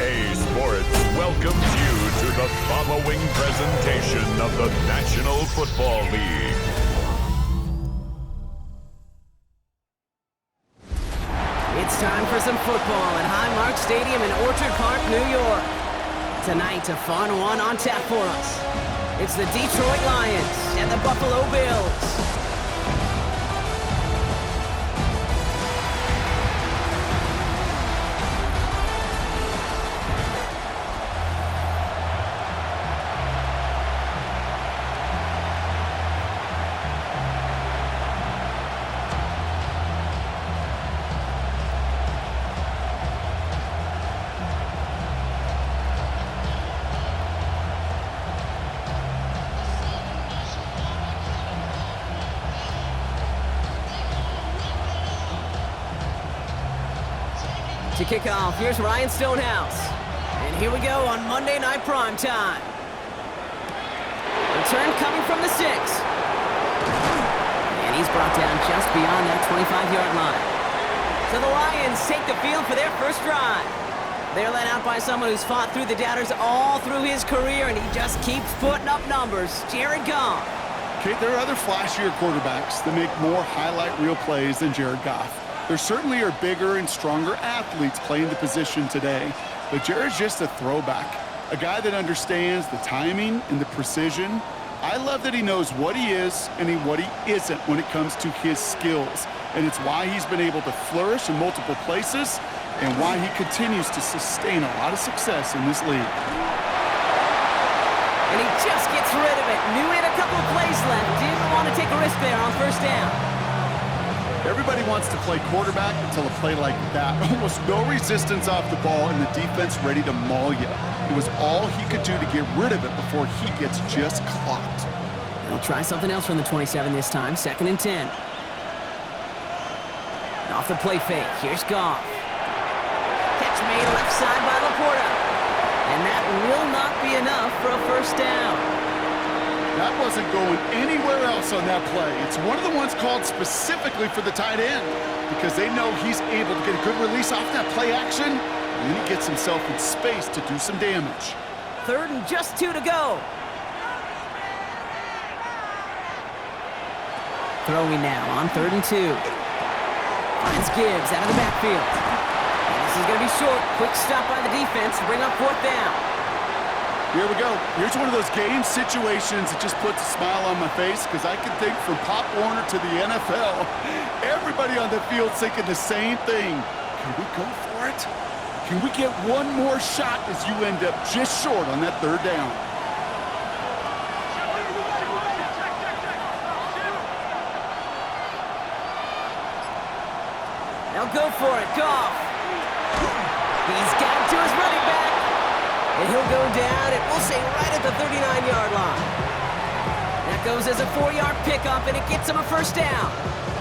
EA Sports welcomes you to the following presentation of the National Football League. It's time for some football at Highmark Stadium in Orchard Park, New York. Tonight, a fun one on tap for us. It's the Detroit Lions and the Buffalo Bills. To kick off, here's Ryan Stonehouse. And here we go on Monday Night Prime Time. Return coming from the 6. And he's brought down just beyond that 25-yard line. So the Lions take the field for their first drive. They're led out by someone who's fought through the doubters all through his career, and he just keeps putting up numbers. Jared Goff. Okay, there are other flashier quarterbacks that make more highlight reel plays than Jared Goff. There certainly are bigger and stronger athletes playing the position today, but Jared's just a throwback, a guy that understands the timing and the precision. I love that he knows what he is and what he isn't when it comes to his skills, and it's why he's been able to flourish in multiple places and why he continues to sustain a lot of success in this league. And he just gets rid of it. Knew he had a couple of plays left. Didn't want to take a risk there on first down. Everybody wants to play quarterback until a play like that. Almost no resistance off the ball and the defense ready to maul you. It was all he could do to get rid of it before he gets just clocked. He'll try something else from the 27 this time. 2nd and 10. Off the play fake. Here's Goff. Catch made left side by Laporta. And that will not be enough for a first down. That wasn't going anywhere else on that play. It's one of the ones called specifically for the tight end because they know he's able to get a good release off that play action, and then he gets himself in space to do some damage. 3rd and just 2 to go. Throwing now on 3rd and 2. Finds Gibbs out of the backfield. And this is going to be short. Quick stop by the defense to bring up 4th down. Here we go. Here's one of those game situations that just puts a smile on my face because I can think from Pop Warner to the NFL. Everybody on the field thinking the same thing. Can we go for it? Can we get one more shot as you end up just short on that 3rd down? Now go for it, Goff. He's got it to his running back. And he'll go down, and we'll say right at the 39-yard line. That goes as a 4-yard pickup, and it gets him a first down.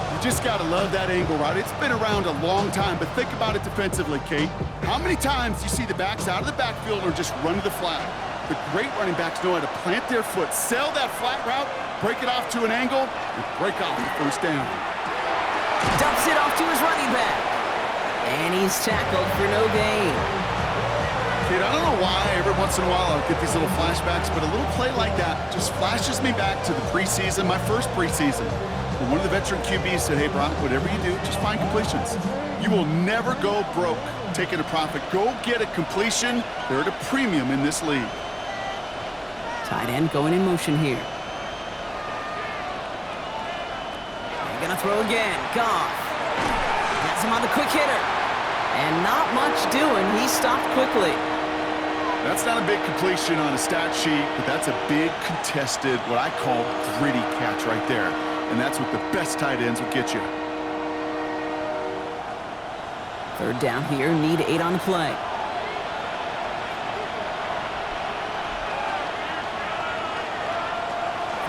You just got to love that angle, right? It's been around a long time, but think about it defensively, Kate. How many times you see the backs out of the backfield or just run to the flat? The great running backs know how to plant their foot, sell that flat route, break it off to an angle, and break off the first down. Dumps it off to his running back. And he's tackled for no gain. I don't know why every once in a while I'll get these little flashbacks, but a little play like that just flashes me back to the preseason, my first preseason. When one of the veteran QBs said, hey, Brock, whatever you do, just find completions. You will never go broke taking a profit. Go get a completion. They're at a premium in this league. Tight end going in motion here. They're going to throw again. Goff. Has him on the quick hitter. And not much doing. He stopped quickly. That's not a big completion on a stat sheet, but that's a big contested, what I call gritty catch right there. And that's what the best tight ends will get you. 3rd down here, need 8 on the play.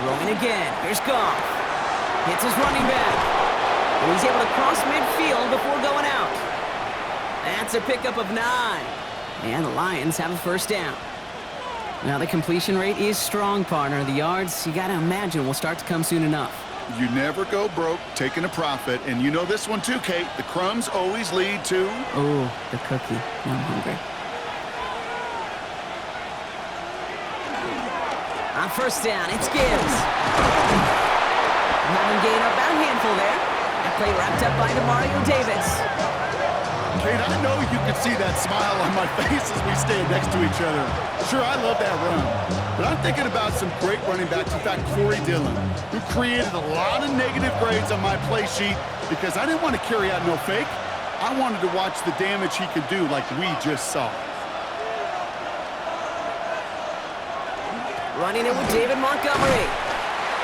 Throwing again, here's Goff. Hits his running back. And he's able to cross midfield before going out. That's a pickup of 9. And the Lions have a first down. Now, the completion rate is strong, partner. The yards, you got to imagine, will start to come soon enough. You never go broke taking a profit. And you know this one too, Kate. The crumbs always lead to... Oh, the cookie. Now I'm hungry. On first down, it's Gibbs. Having gained about a handful there. That play wrapped up by Mario Davis. Kate, I know you can see that smile on my face as we stand next to each other. Sure, I love that run. But I'm thinking about some great running backs. In fact, Corey Dillon, who created a lot of negative grades on my play sheet because I didn't want to carry out no fake. I wanted to watch the damage he could do like we just saw. Running it with David Montgomery.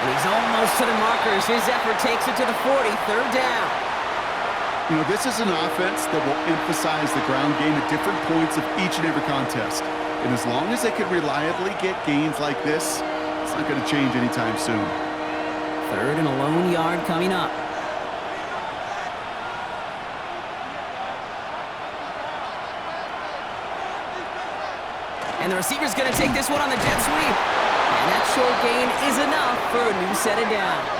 And he's almost to the markers. His effort takes it to the 40, third down. You know, this is an offense that will emphasize the ground game at different points of each and every contest. And as long as they can reliably get gains like this, it's not going to change anytime soon. Third and a lone yard coming up. And the receiver's going to take this one on the jet sweep. And that short gain is enough for a new set of downs.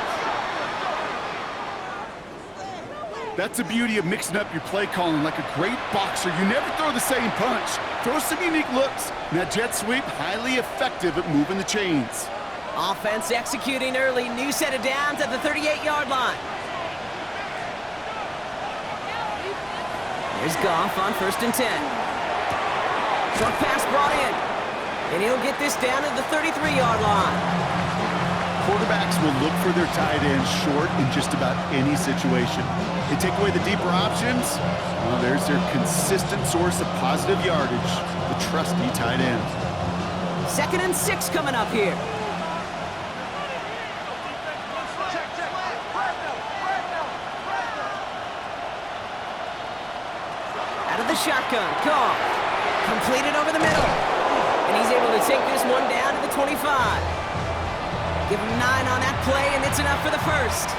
That's the beauty of mixing up your play calling. Like a great boxer, you never throw the same punch. Throw some unique looks. And that jet sweep, highly effective at moving the chains. Offense executing early. New set of downs at the 38-yard line. Here's Goff on first and 10. Short pass brought in. And he'll get this down to the 33-yard line. Quarterbacks will look for their tight ends short in just about any situation. They take away the deeper options. Well, there's their consistent source of positive yardage, the trusty tight end. 2nd and 6 coming up here. Out of the shotgun, Goff. Completed over the middle. And he's able to take this one down to the 25. Give him 9 on that play, and it's enough for the first.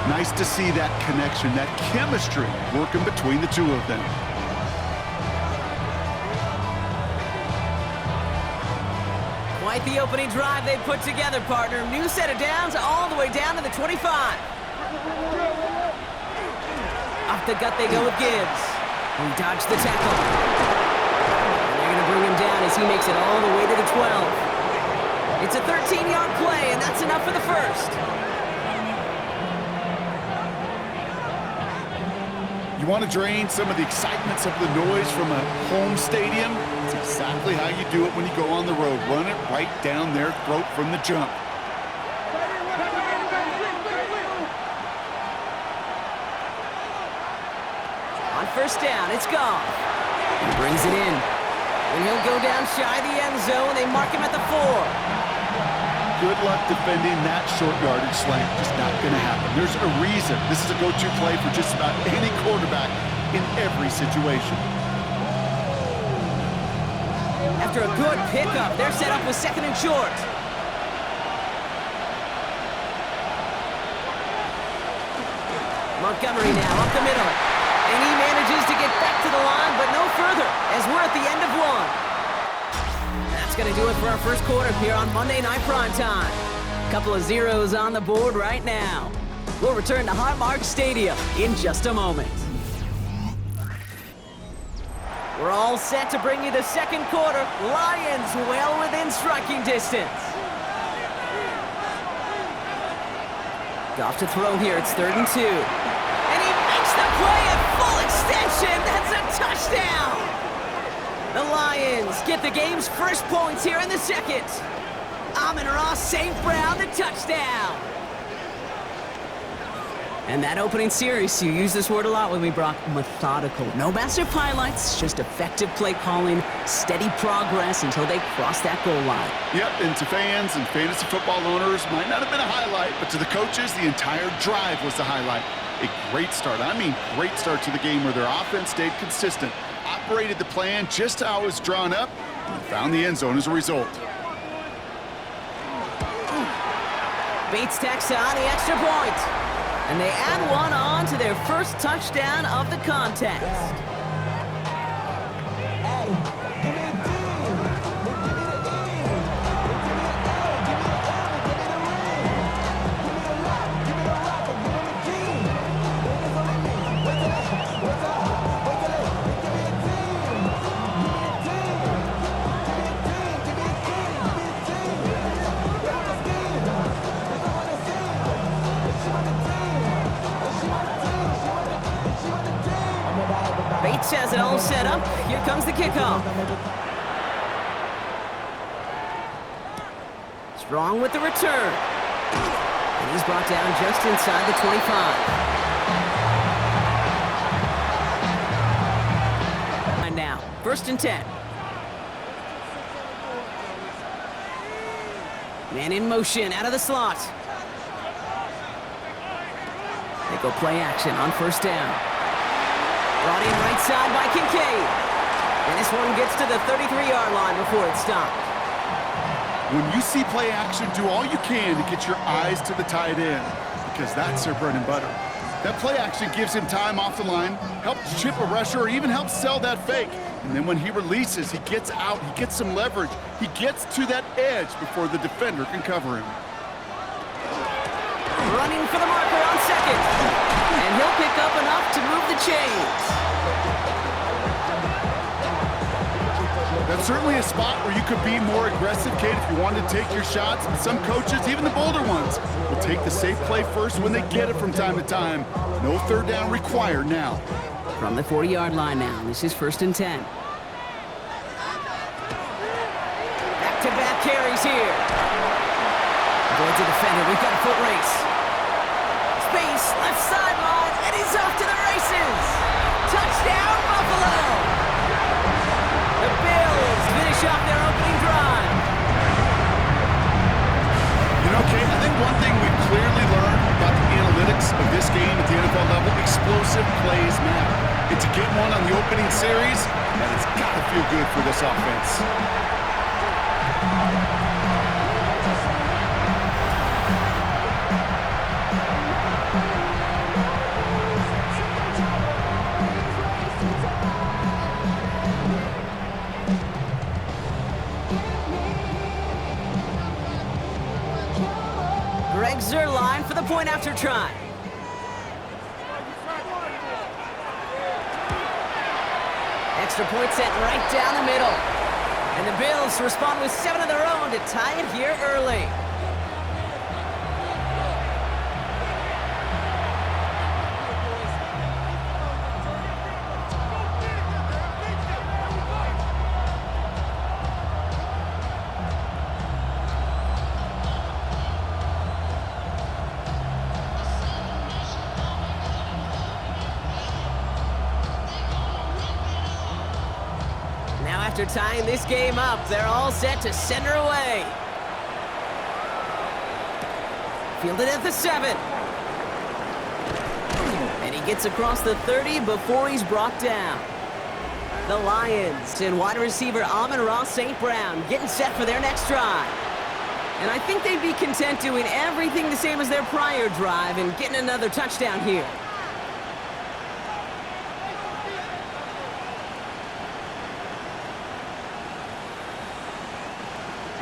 Nice to see that connection, that chemistry working between the two of them. Quite the opening drive they put together, partner. New set of downs all the way down to the 25. Off the gut they go with Gibbs. He dodged the tackle. And they're going to bring him down as he makes it all the way to the 12. It's a 13-yard play, and that's enough for the first. You want to drain some of the excitement, some of the noise from a home stadium? It's exactly how you do it when you go on the road. Run it right down their throat from the jump. On first down, it's Goff. He brings it in. And he'll go down shy of the end zone. They mark him at the 4. Good luck defending that short yardage slant. Just not going to happen. There's a reason this is a go-to play for just about any quarterback in every situation. After a good pickup, they're set up with 2nd and short. Montgomery now up the middle. And he manages to get back to the line, but no further, as we're at the end of one. That's going to do it for our first quarter here on Monday Night Primetime. Couple of zeros on the board right now. We'll return to Highmark Stadium in just a moment. We're all set to bring you the second quarter. Lions well within striking distance. Goff to throw here. It's 3rd and 2. And he makes the play at full extension. That's a touchdown. The Lions get the game's first points here in the second. Amon-Ra St. Brown, the touchdown. And that opening series, you use this word a lot with me, Brock, methodical. No massive highlights, just effective play calling, steady progress until they cross that goal line. Yep, and to fans and fantasy football owners, might not have been a highlight, but to the coaches, the entire drive was the highlight. A great start, I mean great start to the game where their offense stayed consistent, operated the plan just how it was drawn up, and found the end zone as a result. Bates tacks on the extra point. And they add one on to their first touchdown of the contest. set up. Here comes the kickoff. Strong with the return. And he's brought down just inside the 25. And now, 1st and 10. Man in motion, out of the slot. They go play action on 1st down. Brought in right side by Kincaid. And this one gets to the 33-yard line before it's stopped. When you see play action, do all you can to get your eyes to the tight end, because that's their bread and butter. That play action gives him time off the line, helps chip a rusher, or even helps sell that fake. And then when he releases, he gets out, he gets some leverage. He gets to that edge before the defender can cover him. Running for the marker on 2nd. And he'll pick up enough to move the chains. That's certainly a spot where you could be more aggressive, Kate, if you wanted to take your shots. But some coaches, even the bolder ones, will take the safe play first when they get it from time to time. No 3rd down required now. From the 40-yard line now, this is 1st and 10. Back-to-back carries here. Avoids a defender, we've got a foot race. Space, left sideline, and he's off to the races. Touchdown, Buffalo! The Bills finish off their opening drive. You know, Kate, I think one thing we've clearly learned about the analytics of this game at the NFL level, explosive plays matter. And to get one on the opening series, that has got to feel good for this offense. Greg Zuerlein for the point after try. Extra point set right down the middle. And the Bills respond with 7 of their own to tie it here early. After tying this game up, they're all set to send her away. Fielded at the 7. And he gets across the 30 before he's brought down. The Lions and wide receiver Amon-Ra St. Brown getting set for their next drive. And I think they'd be content doing everything the same as their prior drive and getting another touchdown here.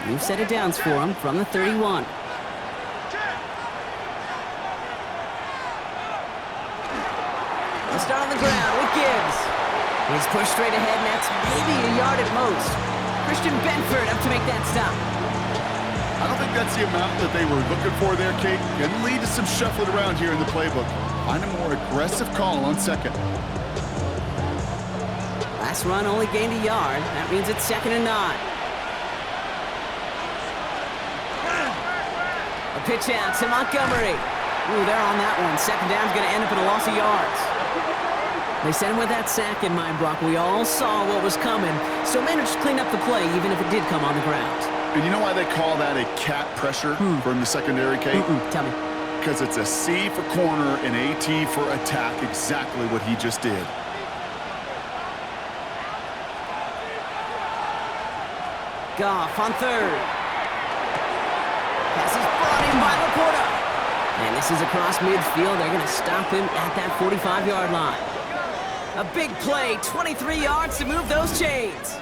New set of downs for him from the 31. He'll start on the ground with Gibbs. He's pushed straight ahead, and that's maybe a yard at most. Christian Benford up to make that stop. I don't think that's the amount that they were looking for there, Kate. Can lead to some shuffling around here in the playbook. Find a more aggressive call on 2nd. Last run only gained a yard. That means it's 2nd and 9. A pitch out to Montgomery. Ooh, they're on that one. 2nd down's going to end up in a loss of yards. They sent him with that sack in mind, Brock. We all saw what was coming, so managed to clean up the play even if it did come on the ground. And you know why they call that a cat pressure from the secondary, Kate? Tell me. Because it's a C for corner and AT for attack, exactly what he just did. Goff on 3rd. Pass is brought in by Laporta. And this is across midfield. They're going to stop him at that 45-yard line. A big play, 23 yards to move those chains.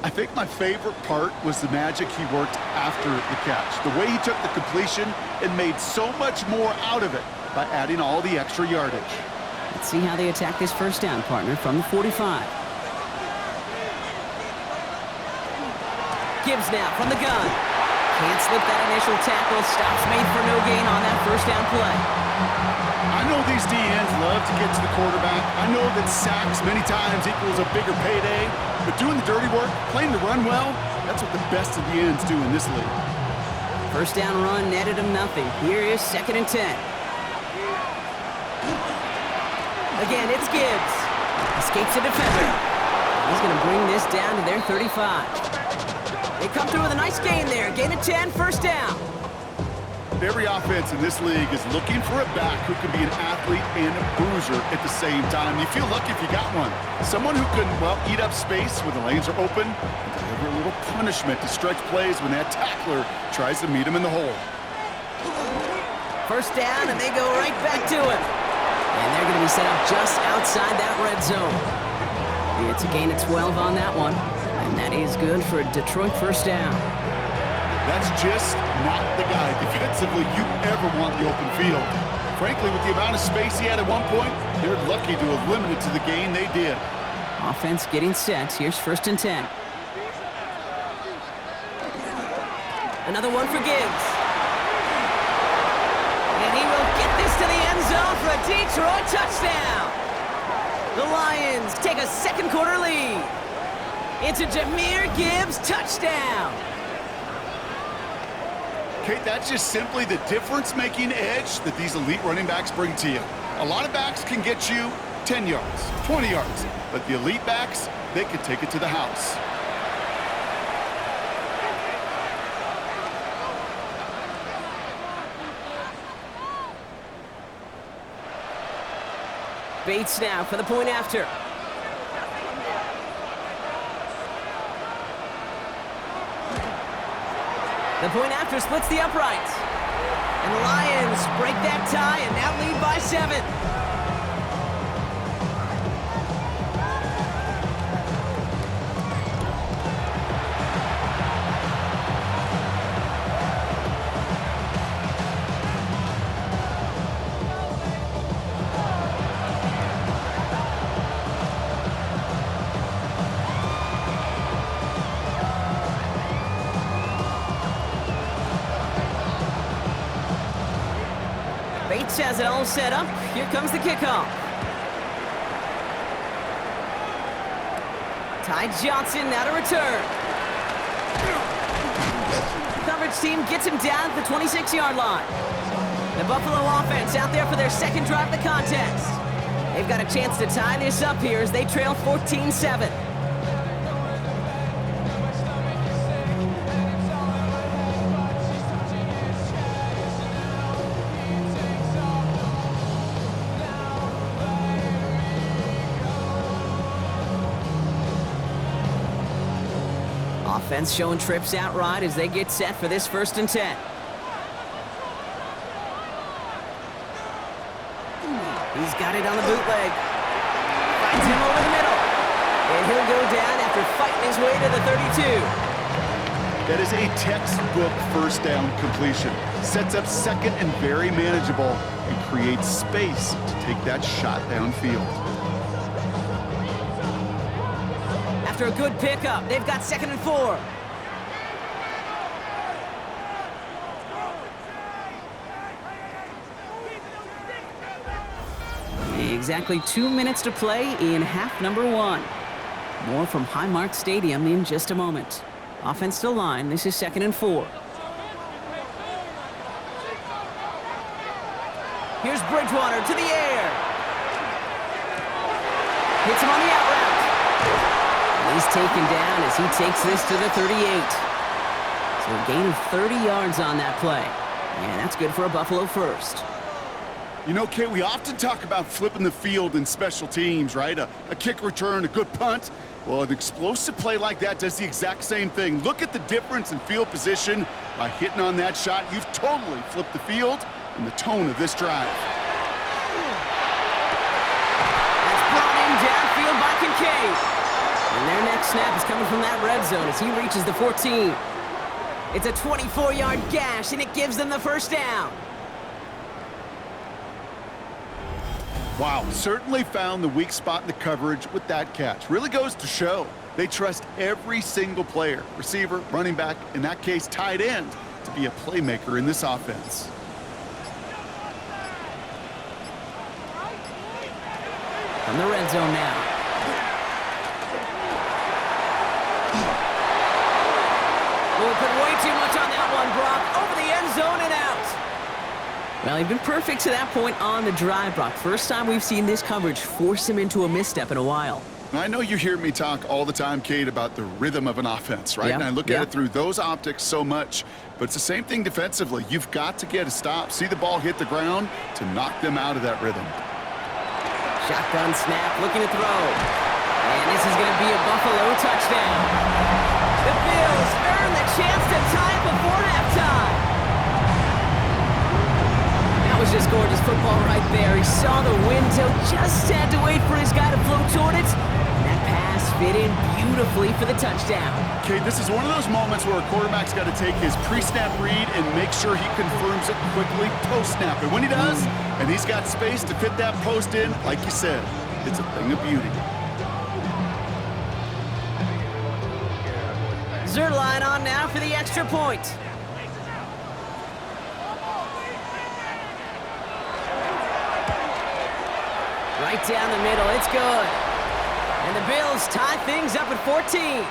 I think my favorite part was the magic he worked after the catch. The way he took the completion and made so much more out of it by adding all the extra yardage. Let's see how they attack this 1st down, partner, from the 45. Gibbs now from the gun. Can't slip that initial tackle. Stops made for no gain on that first down play. I know these DNs love to get to the quarterback. I know that sacks many times equals a bigger payday. But doing the dirty work, playing the run well, that's what the best of the ends do in this league. First down run netted him nothing. Here is 2nd and 10. Again, it's Gibbs. Escapes a defender. He's going to bring this down to their 35. They come through with a nice gain there. Gain of 10, first down. Every offense in this league is looking for a back who can be an athlete and a bruiser at the same time. You feel lucky if you got one. Someone who can, well, eat up space when the lanes are open and deliver a little punishment to stretch plays when that tackler tries to meet him in the hole. First down, and they go right back to him. And they're going to be set up just outside that red zone. It's a gain of 12 on that one. And that is good for a Detroit first down. That's just not the guy defensively you ever want the open field. Frankly, with the amount of space he had at one point, they're lucky to have limited to the gain they did. Offense getting set. Here's 1st and 10. Another one for Gibbs. And he will get this to the end zone for a Detroit touchdown. The Lions take a second quarter lead. It's a Jahmyr Gibbs touchdown. Kate, that's just simply the difference-making edge that these elite running backs bring to you. A lot of backs can get you 10 yards, 20 yards, but the elite backs, they can take it to the house. Bates now for the point after. The point after splits the uprights. And the Lions break that tie and now lead by 7. Bates has it all set up. Here comes the kickoff. Ty Johnson now to return. The coverage team gets him down at the 26-yard line. The Buffalo offense out there for their second drive of the contest. They've got a chance to tie this up here as they trail 14-7. Offense showing trips outright as they get set for this 1st and 10. He's got it on the bootleg. Finds him over the middle. And he'll go down after fighting his way to the 32. That is a textbook first down completion. Sets up second and very manageable and creates space to take that shot downfield. After a good pickup, they've got 2nd and 4. Exactly 2 minutes to play in half number 1. More from Highmark Stadium in just a moment. Offense to line. This is 2nd and 4. Here's Bridgewater to the air. Hits him on the out route. And he's taken down as he takes this to the 38. So a gain of 30 yards on that play. And that's good for a Buffalo first. You know, Kate, we often talk about flipping the field in special teams, right? A kick return, a good punt. Well, an explosive play like that does the exact same thing. Look at the difference in field position. By hitting on that shot, you've totally flipped the field and the tone of this drive. That's brought in downfield by Kincaid. And their next snap is coming from that red zone as he reaches the 14. It's a 24-yard gash, and it gives them the first down. Wow, certainly found the weak spot in the coverage with that catch. Really goes to show they trust every single player, receiver, running back, in that case, tight end, to be a playmaker in this offense. From the red zone now. Oh, put way too much on that one, Brock. Over the end zone and out. Well, he's been perfect to that point on the drive, Brock. First time we've seen this coverage force him into a misstep in a while. I know you hear me talk all the time, Kate, about the rhythm of an offense, right? Yeah, And I look yeah. at it through those optics so much, but it's the same thing defensively. You've got to get a stop, see the ball hit the ground to knock them out of that rhythm. Shotgun snap, looking to throw. And this is going to be a Buffalo touchdown. The Bills earn the chance to tie it before halftime. That was just gorgeous football right there. He saw the window, just had to wait for his guy to float toward it. And that pass fit in beautifully for the touchdown. Kate, this is one of those moments where a quarterback's got to take his pre-snap read and make sure he confirms it quickly post-snap. And when he does, and he's got space to fit that post in, like you said, it's a thing of beauty. Zerline on now for the extra point. Right down the middle, it's good. And the Bills tie things up at 14.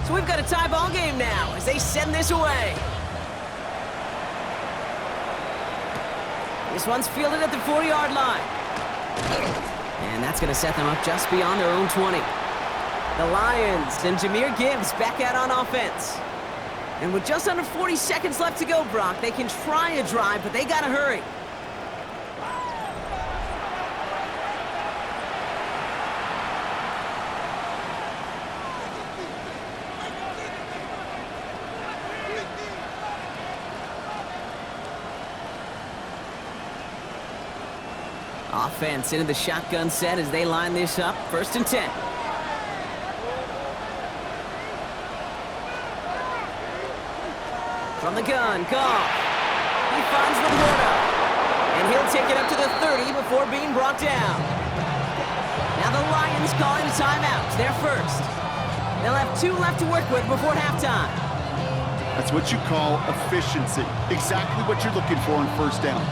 So we've got a tie ball game now as they send this away. This one's fielded at the 4-yard line. And that's going to set them up just beyond their own 20. The Lions and Jahmyr Gibbs back out on offense. And with just under 40 seconds left to go, Brock, they can try a drive, but they got to hurry. Offense into the shotgun set as they line this up. 1st and 10. From the gun, Goff. He finds Laporta. And he'll take it up to the 30 before being brought down. Now the Lions calling a timeout. They're first. They'll have 2 left to work with before halftime. That's what you call efficiency. Exactly what you're looking for on 1st down.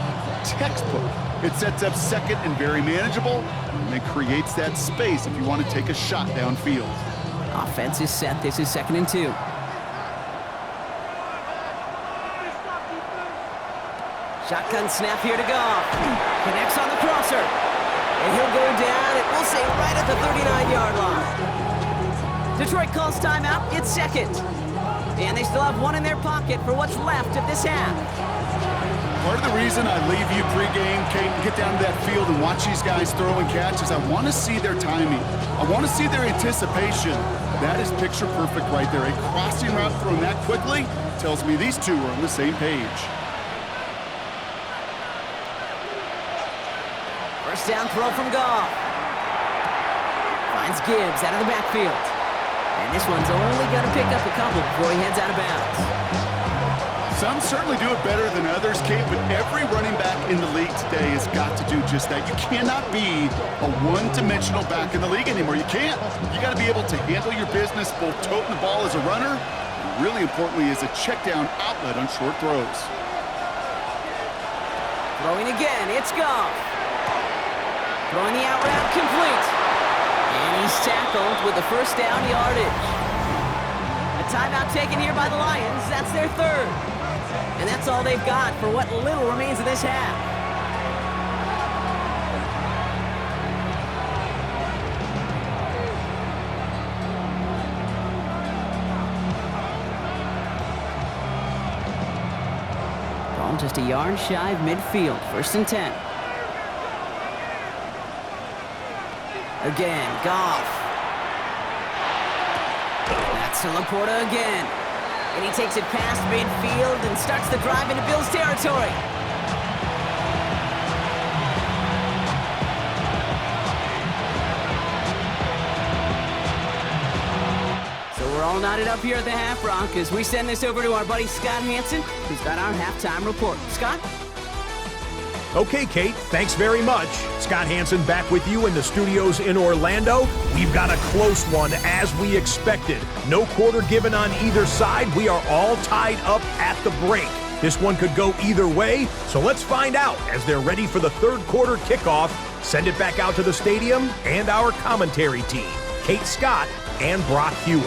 Textbook. It sets up 2nd and very manageable, and it creates that space if you want to take a shot downfield. Offense is set. This is 2nd and 2. Shotgun snap here to Goff. Connects on the crosser. And he'll go down, and we'll say right at the 39-yard line. Detroit calls timeout. It's 2nd. And they still have 1 in their pocket for what's left of this half. Part of the reason I leave you pregame, Kate, and get down to that field and watch these guys throw and catch is I want to see their timing. I want to see their anticipation. That is picture perfect right there. A crossing route thrown that quickly tells me these two are on the same page. 1st down throw from Goff. Finds Gibbs out of the backfield. And this one's only going to pick up a couple before he heads out of bounds. Some certainly do it better than others, Kate, but every running back in the league today has got to do just that. You cannot be a one-dimensional back in the league anymore. You can't. You got to be able to handle your business, both toting the ball as a runner, and really importantly as a check-down outlet on short throws. Throwing again, it's Goff. Throwing the out route complete. And he's tackled with the 1st down yardage. A timeout taken here by the Lions. That's their 3rd. And that's all they've got for what little remains of this half. Ball just a yard shy of midfield. 1st and 10. Again, Goff. That's to Laporta again. And he takes it past midfield and starts the drive into Bills territory. all knotted up here at the half, Brock, as we send this over to our buddy Scott Hansen, who's got our halftime report. Scott? Okay, Kate, thanks very much. Scott Hansen back with you in the studios in Orlando. We've got a close one, as we expected. No quarter given on either side. We are all tied up at the break. This one could go either way, so let's find out as they're ready for the third quarter kickoff. Send it back out to the stadium and our commentary team, Kate Scott and Brock Hewer.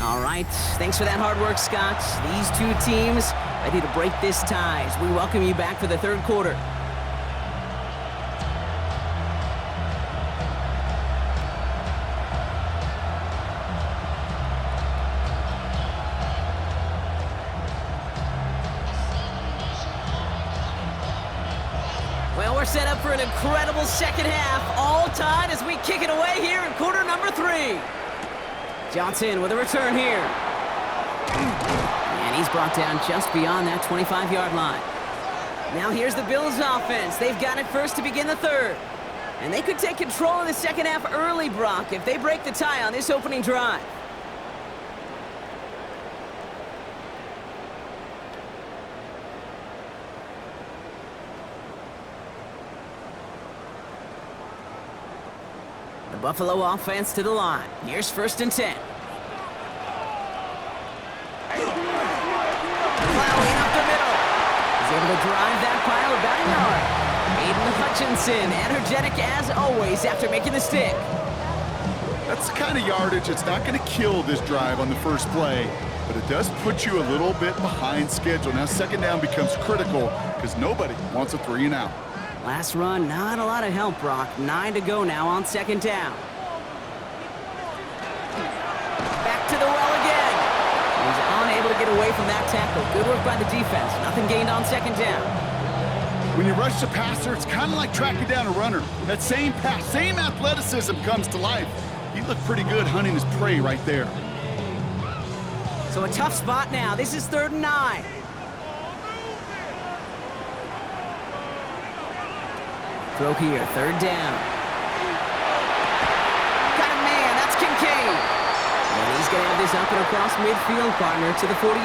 All right, thanks for that hard work, Scott. These two teams ready to break this tie as we welcome you back for the third quarter. Well, we're set up for an incredible second half, all tied as we kick it away here in quarter number 3. Johnson with a return here. And he's brought down just beyond that 25-yard line. Now here's the Bills offense. They've got it first to begin the third. And they could take control of the second half early, Brock, if they break the tie on this opening drive. The Buffalo offense to the line. Here's 1st and 10. Plowing up the middle. He's able to drive that pile about a yard. Aiden Hutchinson, energetic as always after making the stick. That's the kind of yardage that's not going to kill this drive on the first play, but it does put you a little bit behind schedule. Now second down becomes critical because nobody wants a 3 and out. Last run, not a lot of help, Brock. 9 to go now on second down. Back to the well again. He's unable to get away from that tackle. Good work by the defense. Nothing gained on second down. When you rush the passer, it's kind of like tracking down a runner. That same pass, same athleticism comes to life. He looked pretty good hunting his prey right there. So a tough spot now. This is 3rd and 9. Throw here, 3rd down. Got a man, that's Kincaid. And he's going to have this up and across midfield, partner, to the 48.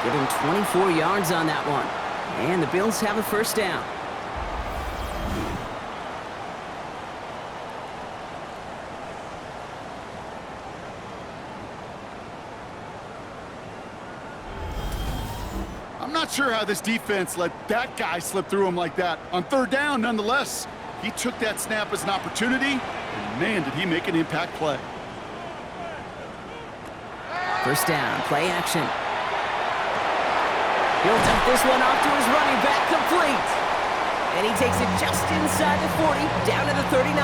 Give him 24 yards on that one. And the Bills have a 1st down. I'm not sure how this defense let that guy slip through him like that. On 3rd down, nonetheless, he took that snap as an opportunity, and man, did he make an impact play. 1st down, play action. He'll dump this one off to his running back, complete. And he takes it just inside the 40, down to the 39.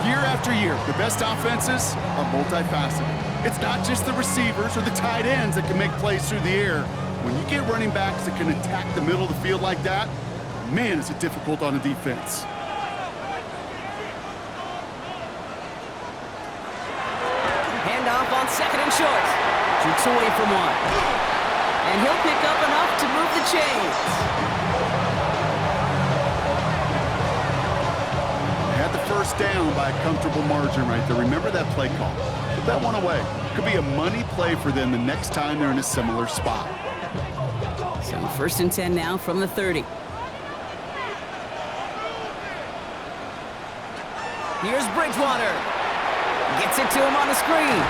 Year after year, the best offenses are multifaceted. It's not just the receivers or the tight ends that can make plays through the air. When you get running backs that can attack the middle of the field like that, man, is it difficult on a defense. Handoff on 2nd and short. Jukes away from one. And he'll pick up enough to move the chains. They had the 1st down by a comfortable margin right there. Remember that play call. Put that one away. Could be a money play for them the next time they're in a similar spot. So 1st and 10 now from the 30. Here's Bridgewater. Gets it to him on the screen.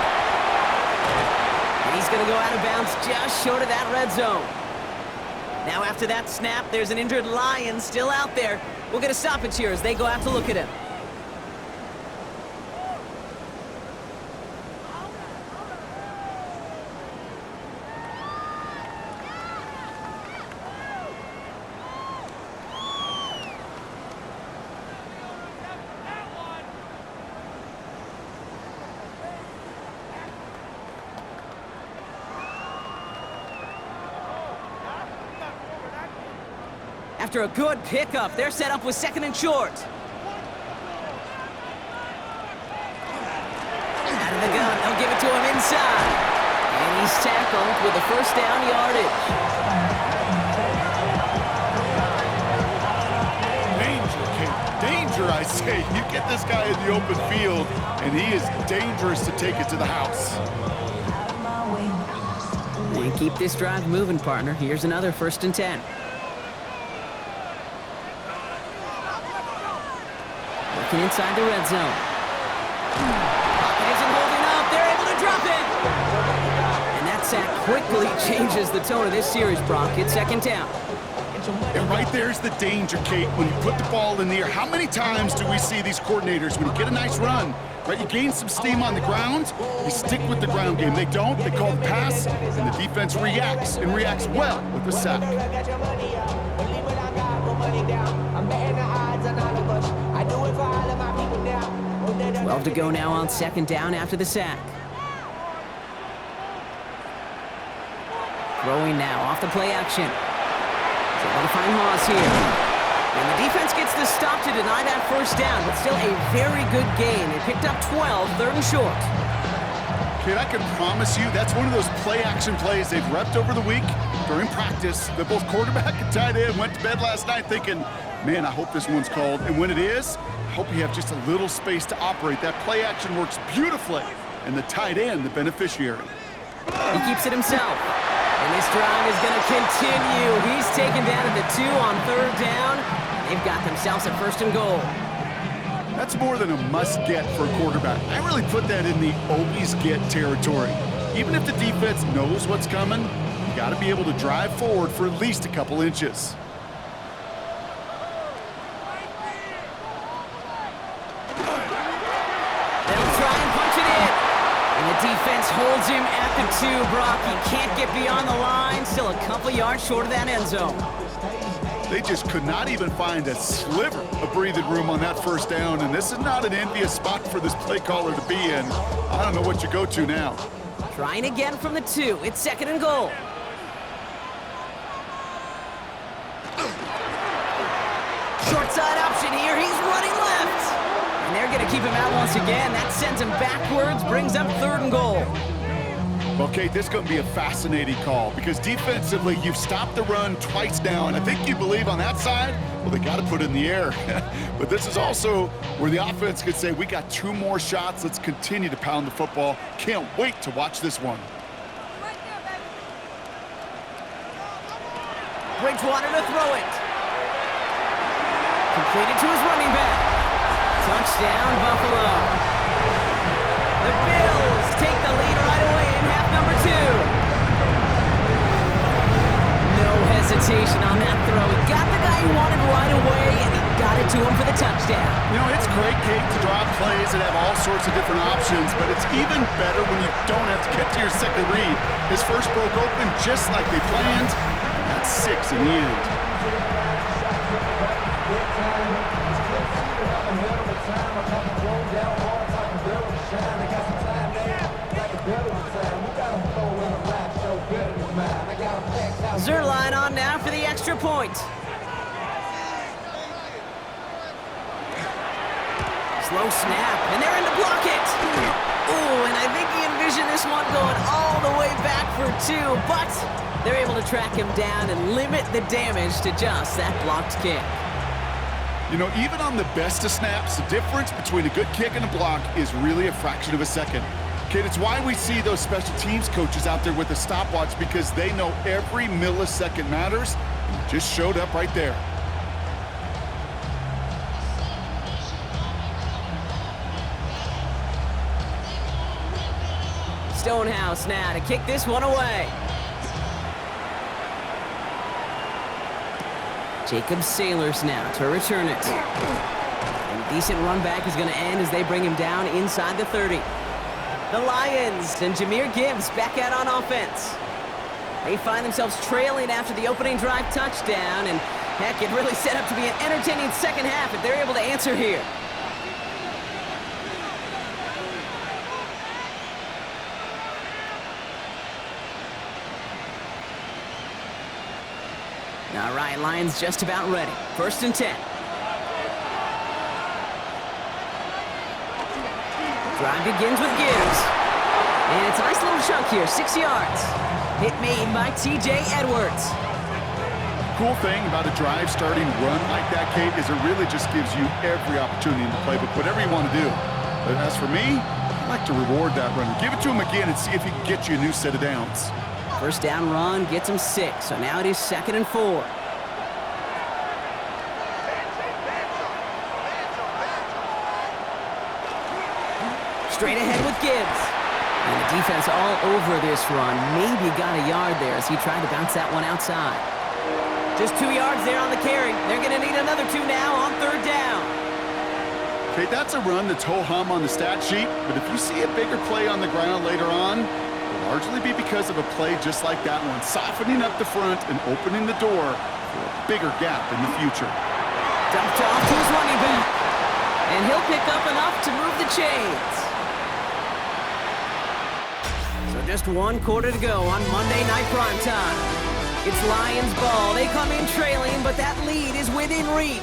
And he's going to go out of bounds just short of that red zone. Now after that snap, there's an injured Lion still out there. We'll get a stoppage here as they go out to look at him. After a good pickup, they're set up with 2nd and short. Out of the gun, they'll give it to him inside. He's tackled with a first down yardage. Danger, Kate. Danger, I say. You get this guy in the open field, and he is dangerous to take it to the house. And keep this drive moving, partner. Here's another 1st and 10. Working inside the red zone. Pocket isn't holding up. They're able to drop it. And that sack quickly changes the tone of this series, Brock. It's 2nd down. And right there's the danger, Kate, when you put the ball in the air. How many times do we see these coordinators, when you get a nice run, right, you gain some steam on the ground, you stick with the ground game. They don't, they call the pass, and the defense reacts, and reacts well with the sack. 12 to go now on 2nd down after the sack. Throwing now off the play action. He's able to find Hawes here. And the defense gets the stop to deny that 1st down, but still a very good gain. They picked up 12, 3rd and short. Kid, I can promise you that's one of those play-action plays they've repped over the week during practice. That both quarterback and tight end went to bed last night thinking, man, I hope this one's called. And when it is, I hope you have just a little space to operate. That play-action works beautifully, and the tight end, the beneficiary. He keeps it himself. And this drive is going to continue. He's taken down at the 2 on 3rd down. They've got themselves a 1st and goal. That's more than a must-get for a quarterback. I really put that in the always-get territory. Even if the defense knows what's coming, you got to be able to drive forward for at least a couple inches. They'll try and punch it in. And the defense holds him at the 2, Brock. He can't get beyond the line. Still a couple yards short of that end zone. They just could not even find a sliver of breathing room on that 1st down, and this is not an envious spot for this play caller to be in. I don't know what you go to now. Trying again from the 2. It's 2nd and goal. Short side option here. He's running left. And they're going to keep him out once again. That sends him backwards, brings up 3rd and goal. Well, Kate, this is going to be a fascinating call because defensively, you've stopped the run twice now, and I think you believe on that side, well, they got to put it in the air. But this is also where the offense could say, we got 2 more shots. Let's continue to pound the football. Can't wait to watch this one. Bridgewater to throw it. Completed to his running back. Touchdown, Buffalo. The Bills take the lead right away in half number 2. No hesitation on that throw. He got the guy he wanted right away, and he got it to him for the touchdown. You know, it's great, Kate, to draw plays and have all sorts of different options, but it's even better when you don't have to get to your second read. His first broke open just like they planned. That's 6 in the end. Zerline on now for the extra point. Slow snap, and they're in to block it. Ooh, and I think he envisioned this one going all the way back for 2, but they're able to track him down and limit the damage to just that blocked kick. You know, even on the best of snaps, the difference between a good kick and a block is really a fraction of a second. Kid, it's why we see those special teams coaches out there with a stopwatch, because they know every millisecond matters, and it just showed up right there. Stonehouse now to kick this one away. Jacob Sailors now to return it. And a decent run back is going to end as they bring him down inside the 30. The Lions and Jahmyr Gibbs back out on offense. They find themselves trailing after the opening drive touchdown, and heck, it really set up to be an entertaining second half if they're able to answer here. All right, Lions just about ready. 1st and 10. Drive begins with Gibbs. And it's a nice little chunk here, 6 yards. Hit made by T.J. Edwards. Cool thing about a drive starting run like that, Kate, is it really just gives you every opportunity in the playbook, whatever you want to do. But as for me, I like to reward that runner. Give it to him again and see if he can get you a new set of downs. First down run gets him 6, so now it is 2nd and 4. Straight ahead with Gibbs. And the defense all over this run. Maybe got a yard there as he tried to bounce that one outside. Just 2 yards there on the carry. They're going to need another 2 now on 3rd down. Okay, that's a run that's ho-hum on the stat sheet, but if you see a bigger play on the ground later on, it'll largely be because of a play just like that one, softening up the front and opening the door for a bigger gap in the future. Dumped off to his running back. And he'll pick up enough to move the chains. So just 1 quarter to go on Monday Night Primetime. It's Lions ball. They come in trailing, but that lead is within reach.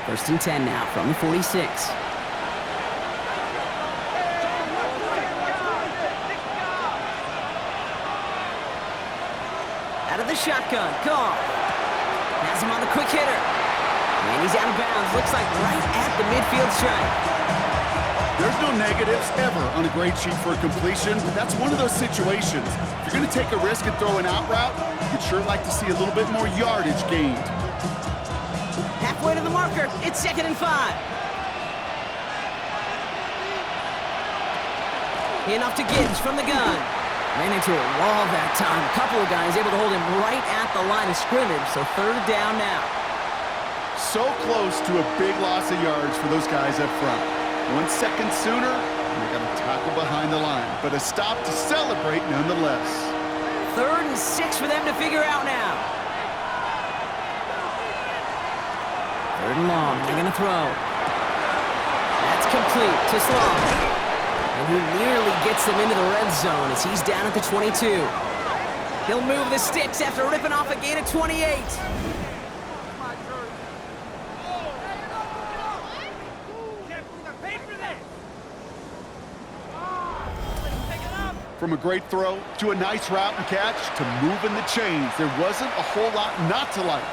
First and 10 now from the 46. Out of the shotgun, Goff. Has him on the quick hitter. And he's out of bounds. Looks like right at the midfield stripe. There's no negatives ever on a grade sheet for a completion, but that's one of those situations. If you're going to take a risk and throw an out route, you'd sure like to see a little bit more yardage gained. Halfway to the marker. It's 2nd and 5. Enough to Gibbs from the gun. Ran into a wall that time. A couple of guys able to hold him right at the line of scrimmage, so 3rd down now. So close to a big loss of yards for those guys up front. 1 second sooner, and they got to tackle behind the line. But a stop to celebrate nonetheless. 3rd and 6 for them to figure out now. 3rd and long. They're going to throw. That's complete to Sloan. And he nearly gets them into the red zone as he's down at the 22. He'll move the sticks after ripping off a gain of 28. From a great throw to a nice route and catch to moving the chains, there wasn't a whole lot not to like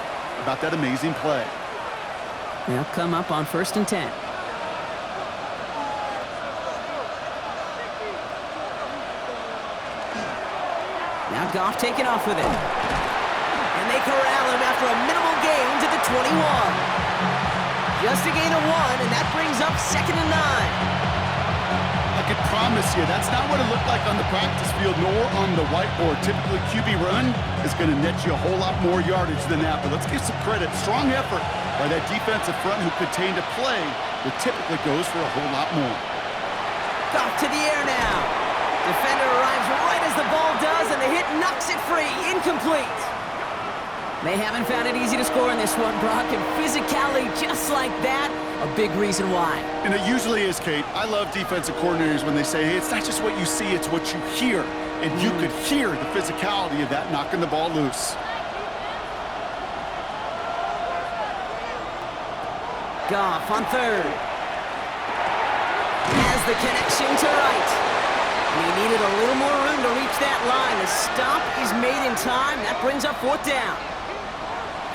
about that amazing play. They'll come up on 1st and 10. Now Goff taking off with it. And they corral him after a minimal gain to the 21. Just a gain of 1, and that brings up 2nd and 9. I could promise you that's not what it looked like on the practice field nor on the whiteboard. Typically, QB run is going to net you a whole lot more yardage than that. But let's give some credit. Strong effort by that defensive front who contained a play that typically goes for a whole lot more. Goff to the air now. Defender arrives right as the ball does, and the hit knocks it free. Incomplete. They haven't found it easy to score in this one, Brock, and physicality just like that, a big reason why. And it usually is, Kate. I love defensive coordinators when they say, hey, it's not just what you see, it's what you hear. And you could hear the physicality of that knocking the ball loose. Goff on 3rd. Has the connection to right. And he needed a little more room to reach that line. The stop is made in time. That brings up 4th down.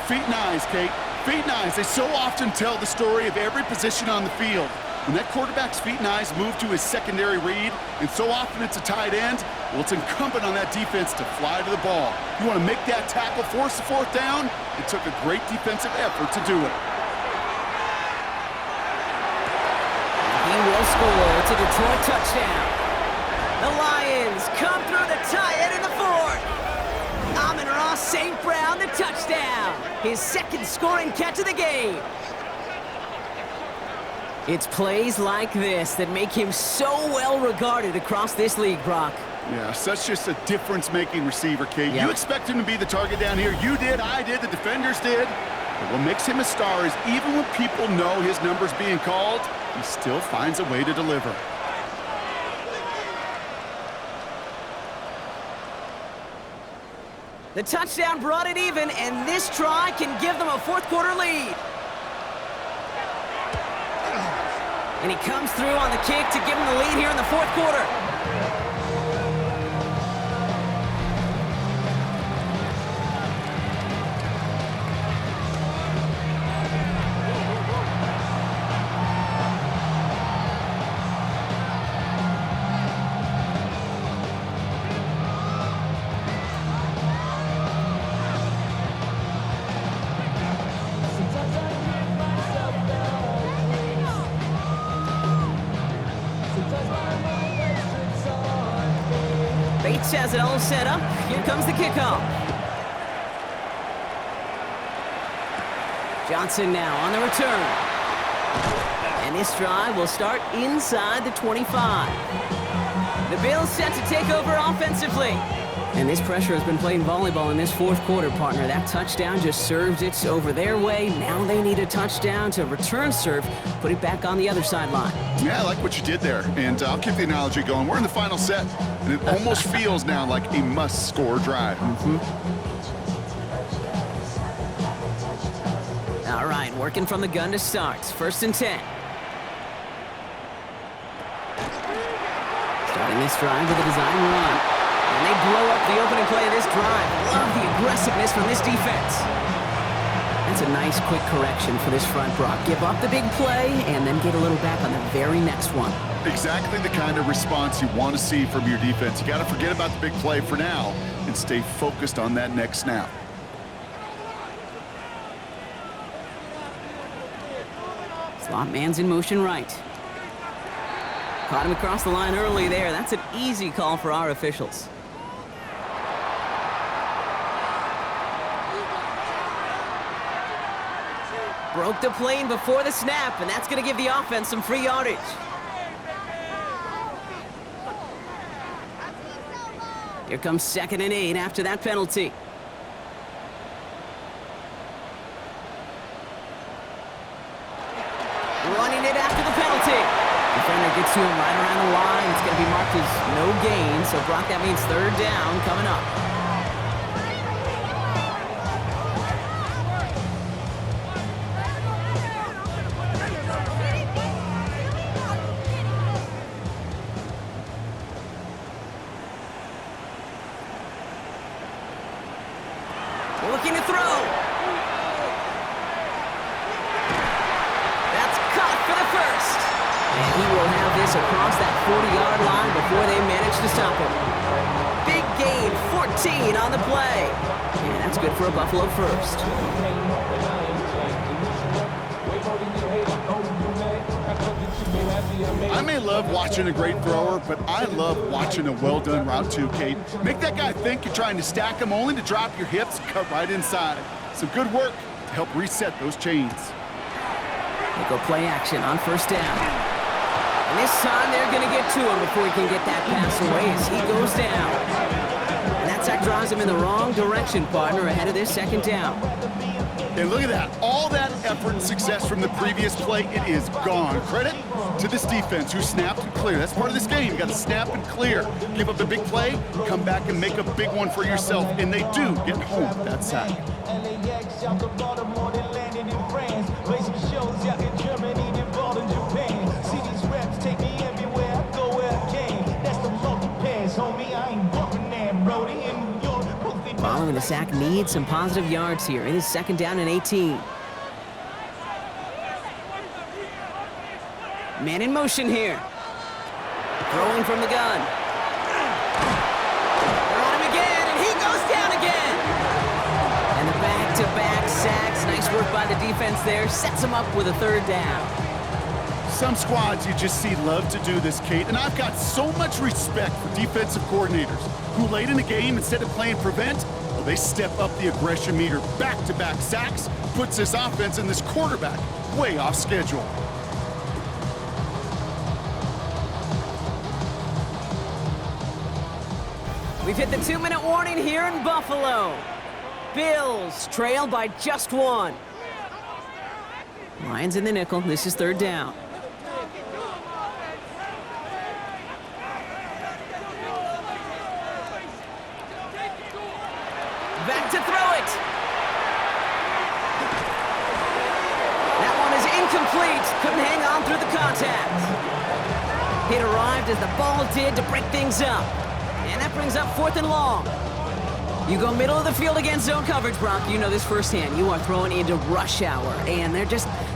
Feet and eyes, Kate. Feet and eyes. They so often tell the story of every position on the field. When that quarterback's feet and eyes move to his secondary read, and so often it's a tight end, well, it's incumbent on that defense to fly to the ball. You want to make that tackle, force the 4th down? It took a great defensive effort to do it. He will score. It's a Detroit touchdown. The Lions come through to tie it in the 4th. Amon-Ra St. Brown, the touchdown. His 2nd scoring catch of the game. It's plays like this that make him so well regarded across this league, Brock. Yeah, such just a difference-making receiver, Kate. Yep. You expect him to be the target down here. You did, I did, the defenders did. But what makes him a star is even when people know his number's being called, he still finds a way to deliver. The touchdown brought it even, and this try can give them a fourth-quarter lead. And he comes through on the kick to give them the lead here in the fourth quarter. Bates has it all set up. Here comes the kickoff. Johnson now on the return. And this drive will start inside the 25. The Bills set to take over offensively. And this pressure has been playing volleyball in this fourth quarter, partner. That touchdown just served it over their way. Now they need a touchdown to return serve, put it back on the other sideline. Yeah, I like what you did there. And I'll keep the analogy going. We're in the final set, and it almost feels now like a must-score drive. All right, working from the gun to start. 1st and 10. Starting this drive with a design run. And they blow up the opening play of this drive. Love the aggressiveness from this defense. That's a nice quick correction for this front, Brock. Give up the big play and then get a little back on the very next one. Exactly the kind of response you want to see from your defense. You got to forget about the big play for now and stay focused on that next snap. Slot man's in motion right. Caught him across the line early there. That's an easy call for our officials. Broke the plane before the snap, and that's going to give the offense some free yardage. Here comes 2nd and 8 after that penalty. Running it after the penalty. Defender gets to him right around the line. It's going to be marked as no gain. So, Brock, that means 3rd down coming up. Looking to throw. That's caught for the first. And he will have this across that 40-yard line before they manage to stop him. Big gain, 14 on the play. And that's good for a Buffalo first. I may love watching a great thrower, but I love watching a well-done route too, Kate. Make that guy think you're trying to stack him only to drop your hips, cut right inside. Some good work to help reset those chains. They go play action on 1st down. And this time they're going to get to him before he can get that pass away as he goes down. And that sack drives him in the wrong direction, partner, ahead of this 2nd down. And look at that. All that effort and success from the previous play, it is gone. Credit to this defense who snapped and cleared. That's part of this game. You got to snap and clear. Give up the big play, come back and make a big one for yourself. And they do get home with that sack. Following the sack needs some positive yards here. It is 2nd down and 18. Man in motion here. Throwing from the gun. They're on him again, and he goes down again. And the back-to-back sacks. Nice work by the defense there. Sets him up with a 3rd down. Some squads you just see love to do this, Kate, and I've got so much respect for defensive coordinators who late in the game, instead of playing prevent, well, they step up the aggression meter. Back-to-back sacks puts this offense and this quarterback way off schedule. We've hit the 2-minute warning here in Buffalo. Bills trail by just 1. Lions in the nickel. This is third down. Back to throw it. That one is incomplete. Couldn't hang on through the contact. It arrived as the ball did to break things up. And that brings up 4th and long. You go middle of the field against zone coverage, Brock. You know this firsthand. You are throwing into rush hour. And there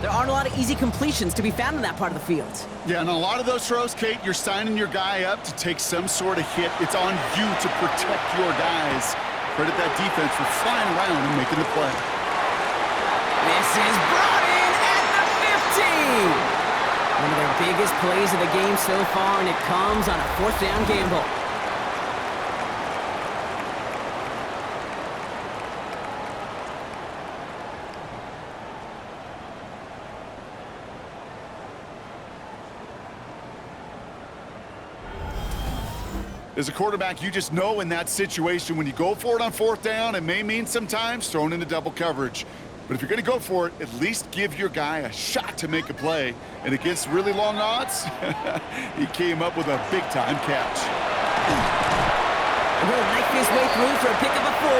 aren't a lot of easy completions to be found in that part of the field. Yeah, and a lot of those throws, Kate, you're signing your guy up to take some sort of hit. It's on you to protect your guys. Credit that defense for flying around and making the play. This is brought in at the 15. One of their biggest plays of the game so far, and it comes on a 4th down gamble. As a quarterback, you just know in that situation when you go for it on 4th down, it may mean sometimes thrown into double coverage. But if you're going to go for it, at least give your guy a shot to make a play. And against really long odds, he came up with a big-time catch. And he'll knife his way through for a pickup of 4.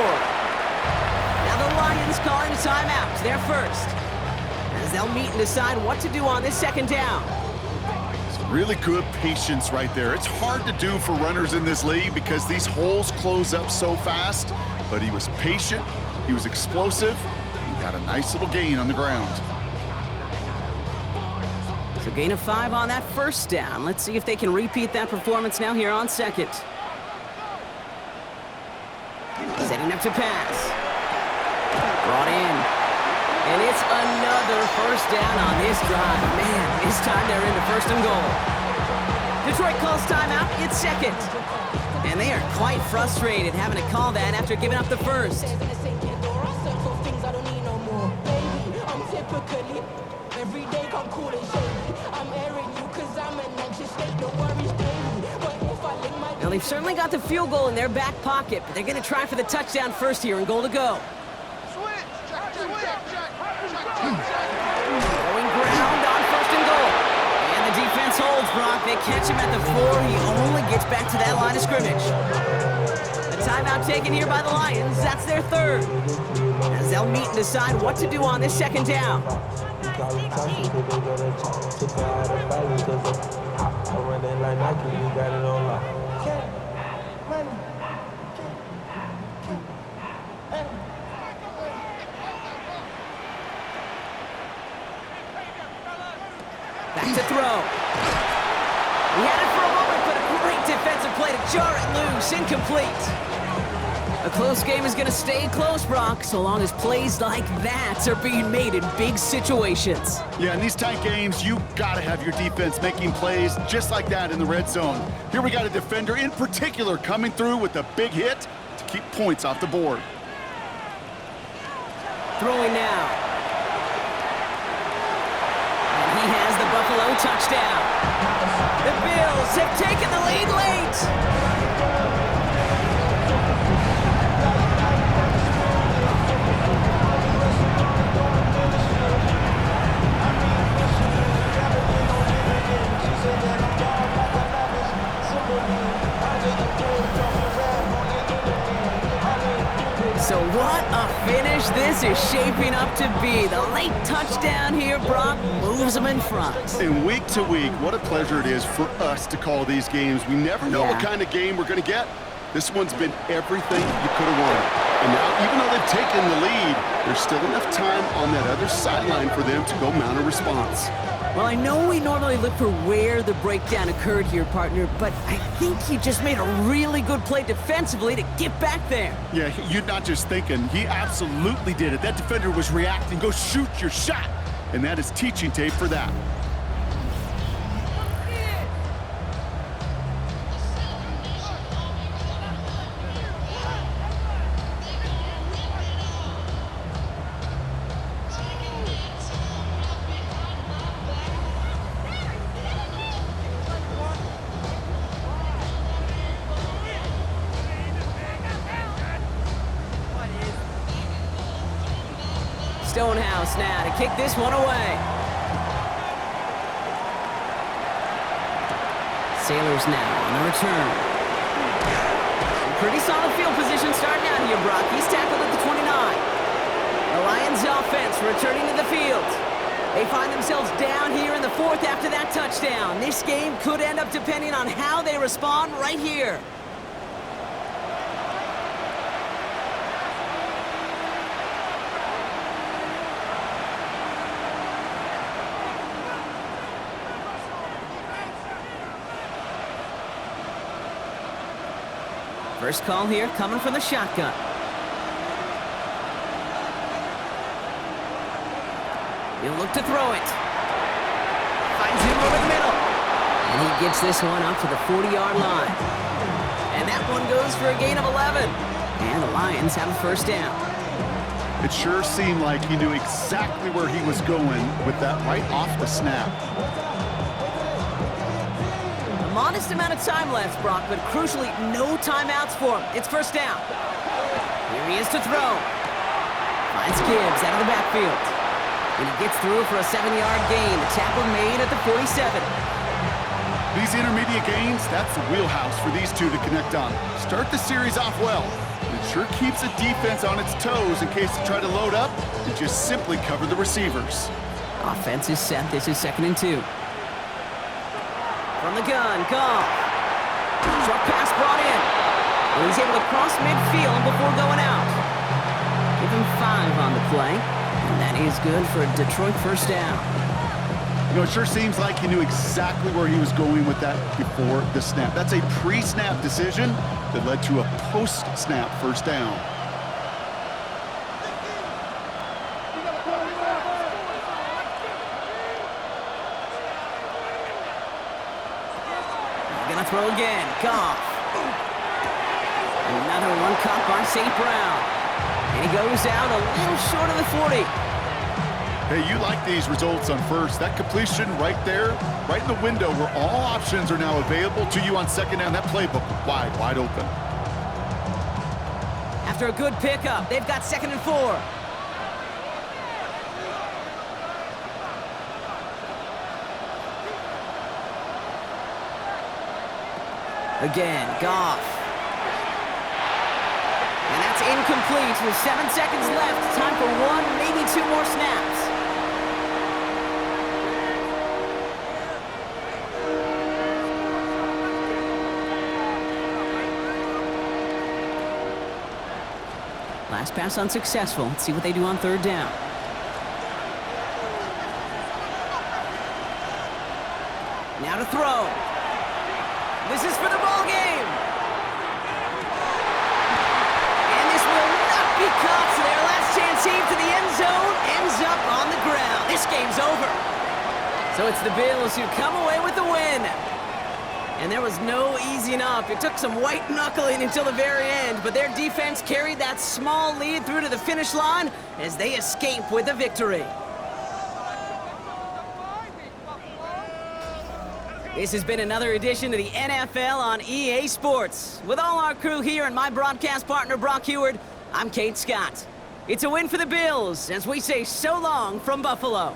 Now the Lions calling a timeout. They're first, as they'll meet and decide what to do on this 2nd down. Really good patience right there. It's hard to do for runners in this league because these holes close up so fast. But he was patient, he was explosive, he got a nice little gain on the ground. So gain of 5 on that 1st down. Let's see if they can repeat that performance now here on 2nd. Setting up to pass. Brought in. And it's another 1st down on this drive. Man, this time they're into 1st and goal. Detroit calls timeout. It's 2nd. And they are quite frustrated having to call that after giving up the 1st. Now, they've certainly got the field goal in their back pocket, but they're going to try for the touchdown first here and goal to go. Going ground on 1st and goal. And the defense holds, Brock. They catch him at the 4. He only gets back to that line of scrimmage. A timeout taken here by the Lions. That's their 3rd. As they'll meet and decide what to do on this 2nd down. Back to throw. He had it for a moment, but a great defensive play to jar it loose. Incomplete. A close game is going to stay close, Brock, so long as plays like that are being made in big situations. Yeah, in these tight games, you got to have your defense making plays just like that in the red zone. Here we got a defender in particular coming through with a big hit to keep points off the board. Throwing now. He has the Buffalo touchdown. The Bills have taken the lead late. So what a finish this is shaping up to be. The late touchdown here, Brock, moves them in front. And week to week, what a pleasure it is for us to call these games. We never know what kind of game we're going to get. This one's been everything you could have wanted. And now, even though they've taken the lead, there's still enough time on that other sideline for them to go mount a response. Well, I know we normally look for where the breakdown occurred here, partner, but I think he just made a really good play defensively to get back there. Yeah, you're not just thinking. He absolutely did it. That defender was reacting. Go shoot your shot. And that is teaching tape for that. Stonehouse now to kick this one away. Sailors now on the return. Pretty solid field position starting out here, Brock. He's tackled at the 29. The Lions offense returning to the field. They find themselves down here in the fourth after that touchdown. This game could end up depending on how they respond right here. First call here coming from the shotgun. He'll look to throw it. Finds him over the middle. And he gets this one up to the 40-yard line. And that one goes for a gain of 11. And the Lions have a first down. It sure seemed like he knew exactly where he was going with that right off the snap. A modest amount of time left, Brock, but crucially, no timeouts for him. It's first down. Here he is to throw. Finds Gibbs out of the backfield. And he gets through for a 7-yard gain. The tackle made at the 47. These intermediate gains, that's the wheelhouse for these two to connect on. Start the series off well. It sure keeps the defense on its toes in case they try to load up and just simply cover the receivers. Offense is set. This is 2nd and 2. From the gun, Goff. Short pass brought in. And he's able to cross midfield before going out. Give him 5 on the play. And that is good for a Detroit first down. You know, it sure seems like he knew exactly where he was going with that before the snap. That's a pre-snap decision that led to a post-snap first down. Gonna throw again. Goff. Another one caught by St. Brown. And he goes out a little short of the 40. Hey, you like these results on first. That completion right there, right in the window where all options are now available to you on second down. That playbook wide open. After a good pickup, they've got 2nd and 4. Again, Goff. And that's incomplete with 7 seconds left. Time for 1, maybe 2 more snaps. Last pass unsuccessful. Let's see what they do on 3rd down. Now to throw. This is for the ball game. And this will not be caught. So their last chance heave to the end zone ends up on the ground. This game's over. So it's the Bills who come away with the win. And there was no easing up. It took some white knuckling until the very end, but their defense carried that small lead through to the finish line as they escape with a victory. This has been another edition of the NFL on EA Sports. With all our crew here and my broadcast partner, Brock Heward, I'm Kate Scott. It's a win for the Bills as we say so long from Buffalo.